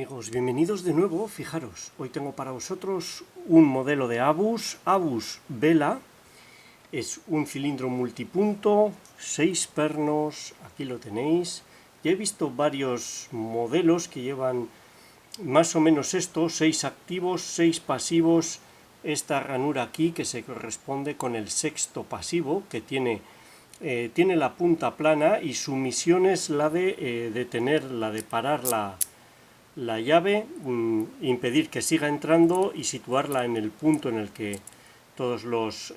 amigos, bienvenidos de nuevo. Fijaros, hoy tengo para vosotros un modelo de Abus Vela. Es un cilindro multipunto, 6 pernos, aquí lo tenéis. Ya he visto varios modelos que llevan más o menos esto, 6 activos, 6 pasivos. Esta ranura aquí que se corresponde con el sexto pasivo, que tiene la punta plana, y su misión es la de detener, la de parar la llave, impedir que siga entrando y situarla en el punto en el que todos los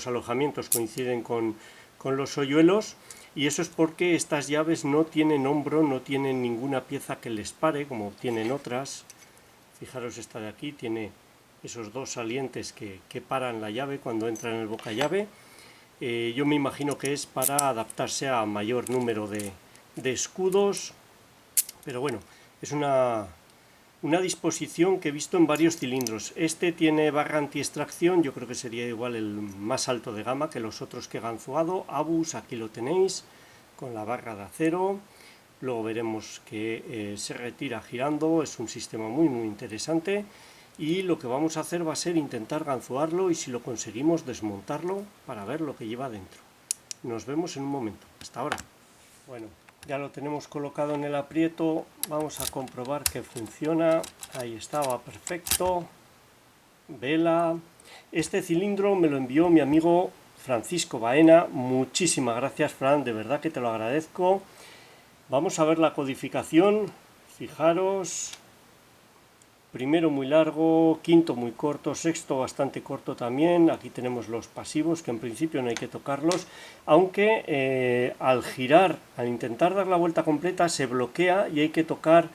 alojamientos coinciden con los hoyuelos. Y eso es porque estas llaves no tienen hombro, no tienen ninguna pieza que les pare como tienen otras. Fijaros, esta de aquí tiene esos dos salientes que paran la llave cuando entra en el bocallave. Yo me imagino que es para adaptarse a mayor número de escudos, pero bueno, es una disposición que he visto en varios cilindros. Este tiene barra anti-extracción, yo creo que sería igual el más alto de gama que los otros que he ganzuado. Abus, aquí lo tenéis, con la barra de acero. Luego veremos que se retira girando, es un sistema muy interesante. Y lo que vamos a hacer va a ser intentar ganzuarlo y, si lo conseguimos, desmontarlo para ver lo que lleva dentro. Nos vemos en un momento. Hasta ahora. Bueno, ya lo tenemos colocado en el aprieto. Vamos a comprobar que funciona. Ahí estaba, perfecto. Vela. Este cilindro me lo envió mi amigo Francisco Baena. Muchísimas gracias, Fran, de verdad que te lo agradezco. Vamos a ver la codificación. Fijaros. Primero muy largo, quinto muy corto, sexto bastante corto también. Aquí tenemos los pasivos, que en principio no hay que tocarlos, aunque al girar, al intentar dar la vuelta completa, se bloquea y hay que tocar,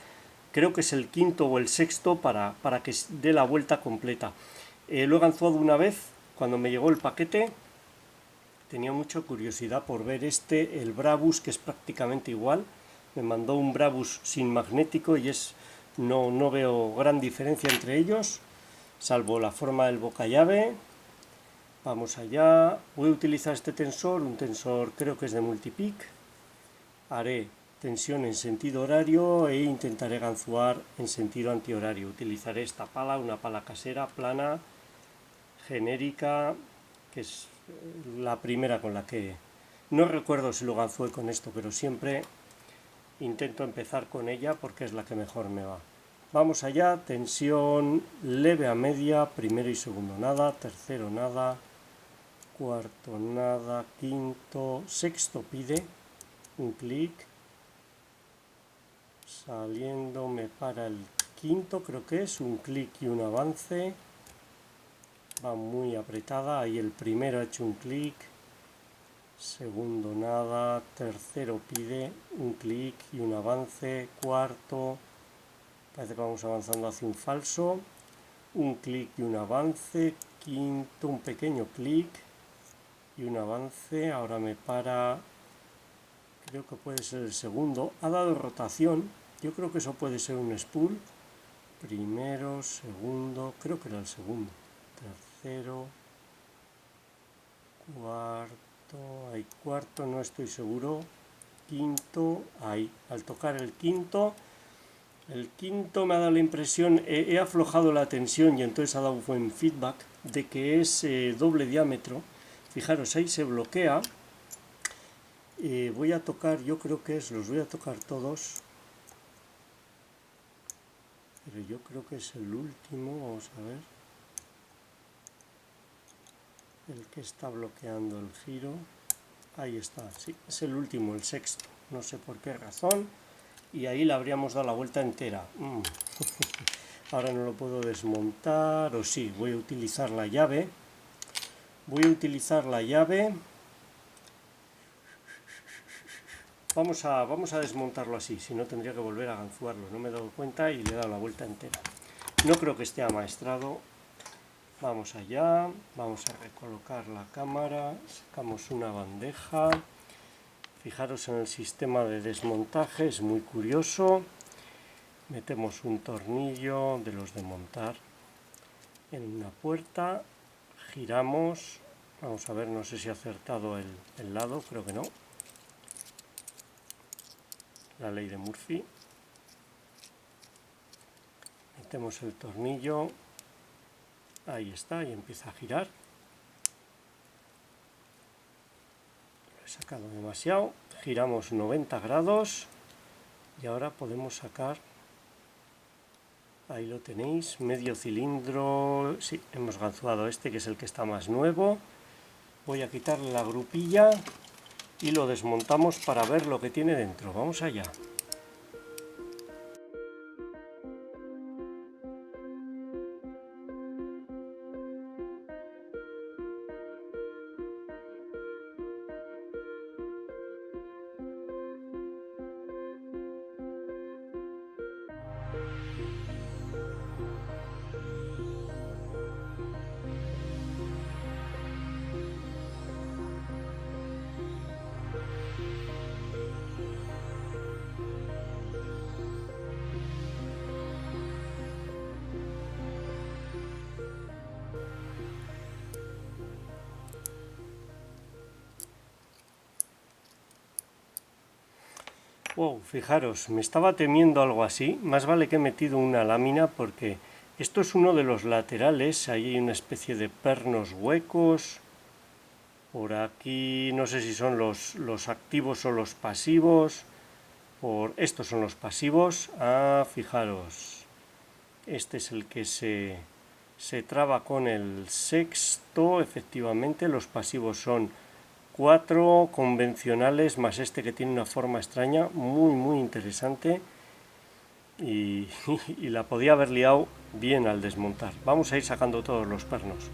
creo que es el quinto o el sexto, para que dé la vuelta completa. Lo he ganzuado una vez cuando me llegó el paquete. Tenía mucha curiosidad por ver el Brabus, que es prácticamente igual. Me mandó un Brabus sin magnético y no veo gran diferencia entre ellos, salvo la forma del bocallave. Vamos allá. Voy a utilizar este tensor, un tensor creo que es de Multipic. Haré tensión en sentido horario e intentaré ganzuar en sentido antihorario. Utilizaré esta pala, una pala casera, plana, genérica, que es la primera con la que... No recuerdo si lo ganzué con esto, pero siempre intento empezar con ella porque es la que mejor me va. Vamos allá, tensión leve a media, primero y segundo nada, tercero nada, cuarto nada, quinto, sexto pide un clic, saliendo me para el quinto, creo que es un clic y un avance, va muy apretada, ahí el primero ha hecho un clic, segundo nada, tercero pide un clic y un avance, cuarto, parece que vamos avanzando hacia un falso, un clic y un avance, quinto, un pequeño clic y un avance, ahora me para, creo que puede ser el segundo, ha dado rotación, yo creo que eso puede ser un spool, primero, segundo, creo que era el segundo, tercero, cuarto, ahí cuarto, no estoy seguro, quinto, ahí, al tocar el quinto me ha dado la impresión, he aflojado la tensión y entonces ha dado buen feedback de que es doble diámetro. Fijaros, ahí se bloquea. Voy a tocar, yo creo que los voy a tocar todos, pero yo creo que es el último, vamos a ver, el que está bloqueando el giro. Ahí está, sí, es el último, el sexto, no sé por qué razón, y ahí le habríamos dado la vuelta entera. Ahora no lo puedo desmontar, o sí, voy a utilizar la llave. Vamos a desmontarlo así, si no tendría que volver a ganzuarlo. No me he dado cuenta y le he dado la vuelta entera. No creo que esté amaestrado. Vamos allá, vamos a recolocar la cámara, sacamos una bandeja. Fijaros en el sistema de desmontaje, es muy curioso. Metemos un tornillo de los de montar en una puerta, giramos, vamos a ver, no sé si ha acertado el lado, creo que no. La ley de Murphy. metemos el tornillo, ahí está, y empieza a girar. Lo he sacado demasiado, giramos 90 grados y ahora podemos sacar, ahí lo tenéis, medio cilindro. Sí, hemos ganzúado este, que es el que está más nuevo. Voy a quitarle la grupilla y lo desmontamos para ver lo que tiene dentro. Vamos allá. Wow, fijaros, me estaba temiendo algo así. Más vale que he metido una lámina porque esto es uno de los laterales. Ahí hay una especie de pernos huecos. Por aquí no sé si son los activos o los pasivos. Estos son los pasivos. Ah, fijaros. Este es el que se traba con el sexto. Efectivamente, los pasivos son 4 convencionales más este que tiene una forma extraña, muy interesante, y la podía haber liado bien al desmontar. Vamos a ir sacando todos los pernos.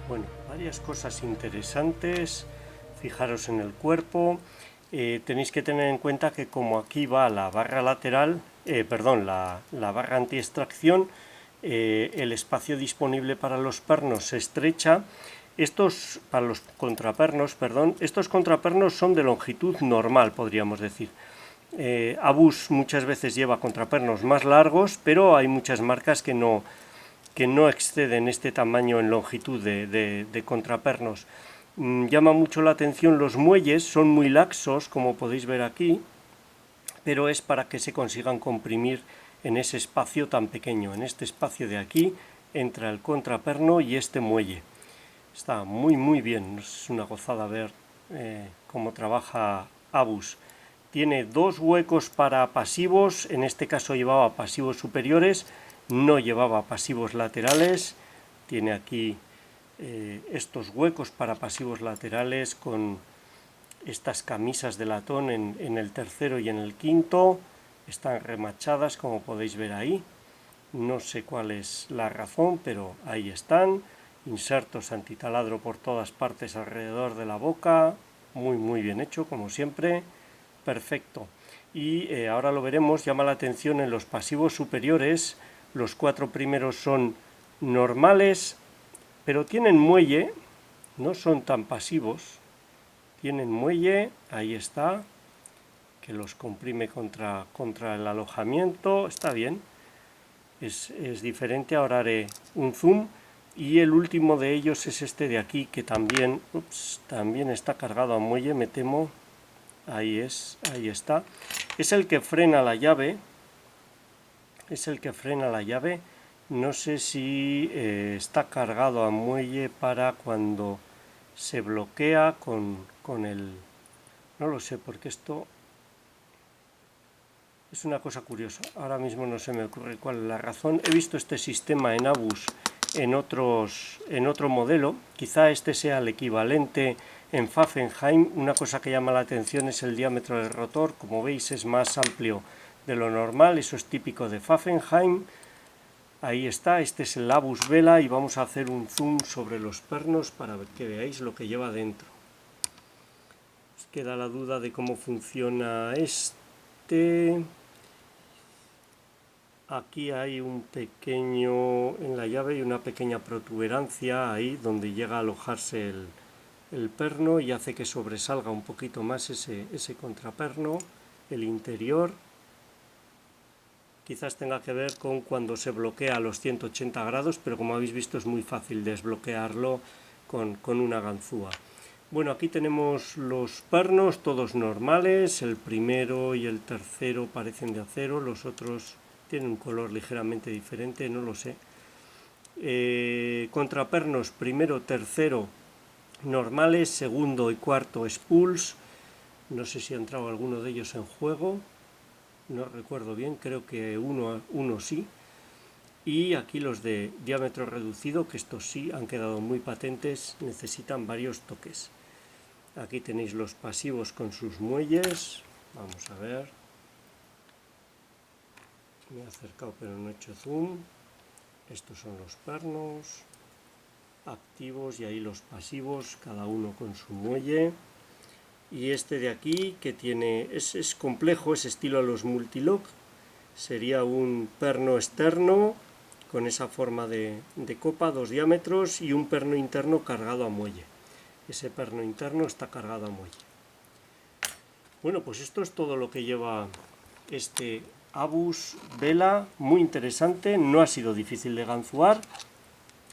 Bueno, varias cosas interesantes. Fijaros en el cuerpo. Tenéis que tener en cuenta que como aquí va la barra lateral, la barra anti-extracción, el espacio disponible para los pernos se estrecha. Para los contrapernos, estos contrapernos son de longitud normal, podríamos decir. Abus muchas veces lleva contrapernos más largos, pero hay muchas marcas que no exceden este tamaño en longitud de contrapernos. Llama mucho la atención los muelles, son muy laxos, como podéis ver aquí, pero es para que se consigan comprimir en ese espacio tan pequeño. En este espacio de aquí entra el contraperno y este muelle. Está muy bien, es una gozada ver cómo trabaja Abus. Tiene 2 huecos para pasivos, en este caso llevaba pasivos superiores, no llevaba pasivos laterales. Tiene aquí estos huecos para pasivos laterales con estas camisas de latón en el tercero y en el quinto. Están remachadas, como podéis ver ahí. No sé cuál es la razón, pero ahí están. Insertos antitaladro por todas partes alrededor de la boca. Muy bien hecho, como siempre. Perfecto. Y ahora lo veremos, llama la atención en los pasivos superiores. Los 4 primeros son normales, pero tienen muelle, no son tan pasivos. Tienen muelle, ahí está, que los comprime contra el alojamiento. Está bien, es diferente. Ahora haré un zoom. Y el último de ellos es este de aquí, que también está cargado a muelle, me temo. Ahí está. Es el que frena la llave. No sé si está cargado a muelle para cuando se bloquea con el... No lo sé, porque esto Es una cosa curiosa, ahora mismo no se me ocurre cuál es la razón. He visto este sistema en Abus en otro modelo, quizá este sea el equivalente en Pfaffenheim. Una cosa que llama la atención es el diámetro del rotor, como veis es más amplio de lo normal, eso es típico de Pfaffenheim. Ahí está, este es el Abus Vela y vamos a hacer un zoom sobre los pernos para que veáis lo que lleva dentro. Os queda la duda de cómo funciona este. Aquí hay un pequeño, en la llave hay una pequeña protuberancia ahí donde llega a alojarse el perno y hace que sobresalga un poquito más ese contraperno, el interior. Quizás tenga que ver con cuando se bloquea a los 180 grados, pero como habéis visto es muy fácil desbloquearlo con una ganzúa. Bueno, aquí tenemos los pernos, todos normales, el primero y el tercero parecen de acero, los otros tienen un color ligeramente diferente, no lo sé. Contrapernos primero, tercero normales, segundo y cuarto spools. No sé si ha entrado alguno de ellos en juego, no recuerdo bien, creo que uno sí. Y aquí los de diámetro reducido, que estos sí han quedado muy patentes, necesitan varios toques. Aquí tenéis los pasivos con sus muelles, vamos a ver. Me he acercado pero no he hecho zoom. Estos son los pernos activos y ahí los pasivos, cada uno con su muelle. Y este de aquí que tiene, es complejo, es estilo a los multilock. Sería un perno externo con esa forma de copa, 2 diámetros, y un perno interno cargado a muelle. Ese perno interno está cargado a muelle. Bueno, pues esto es todo lo que lleva este Abus Vela, muy interesante, no ha sido difícil de ganzuar,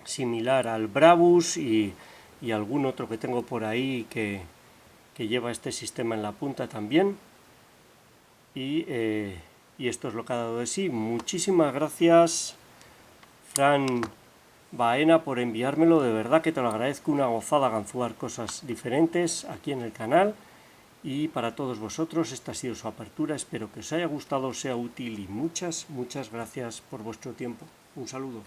similar al Brabus y algún otro que tengo por ahí que lleva este sistema en la punta también. Y esto es lo que ha dado de sí. Muchísimas gracias, Fran Baena, por enviármelo, de verdad que te lo agradezco, una gozada ganzuar cosas diferentes aquí en el canal. Y para todos vosotros, esta ha sido su apertura, espero que os haya gustado, sea útil y muchas gracias por vuestro tiempo. Un saludo.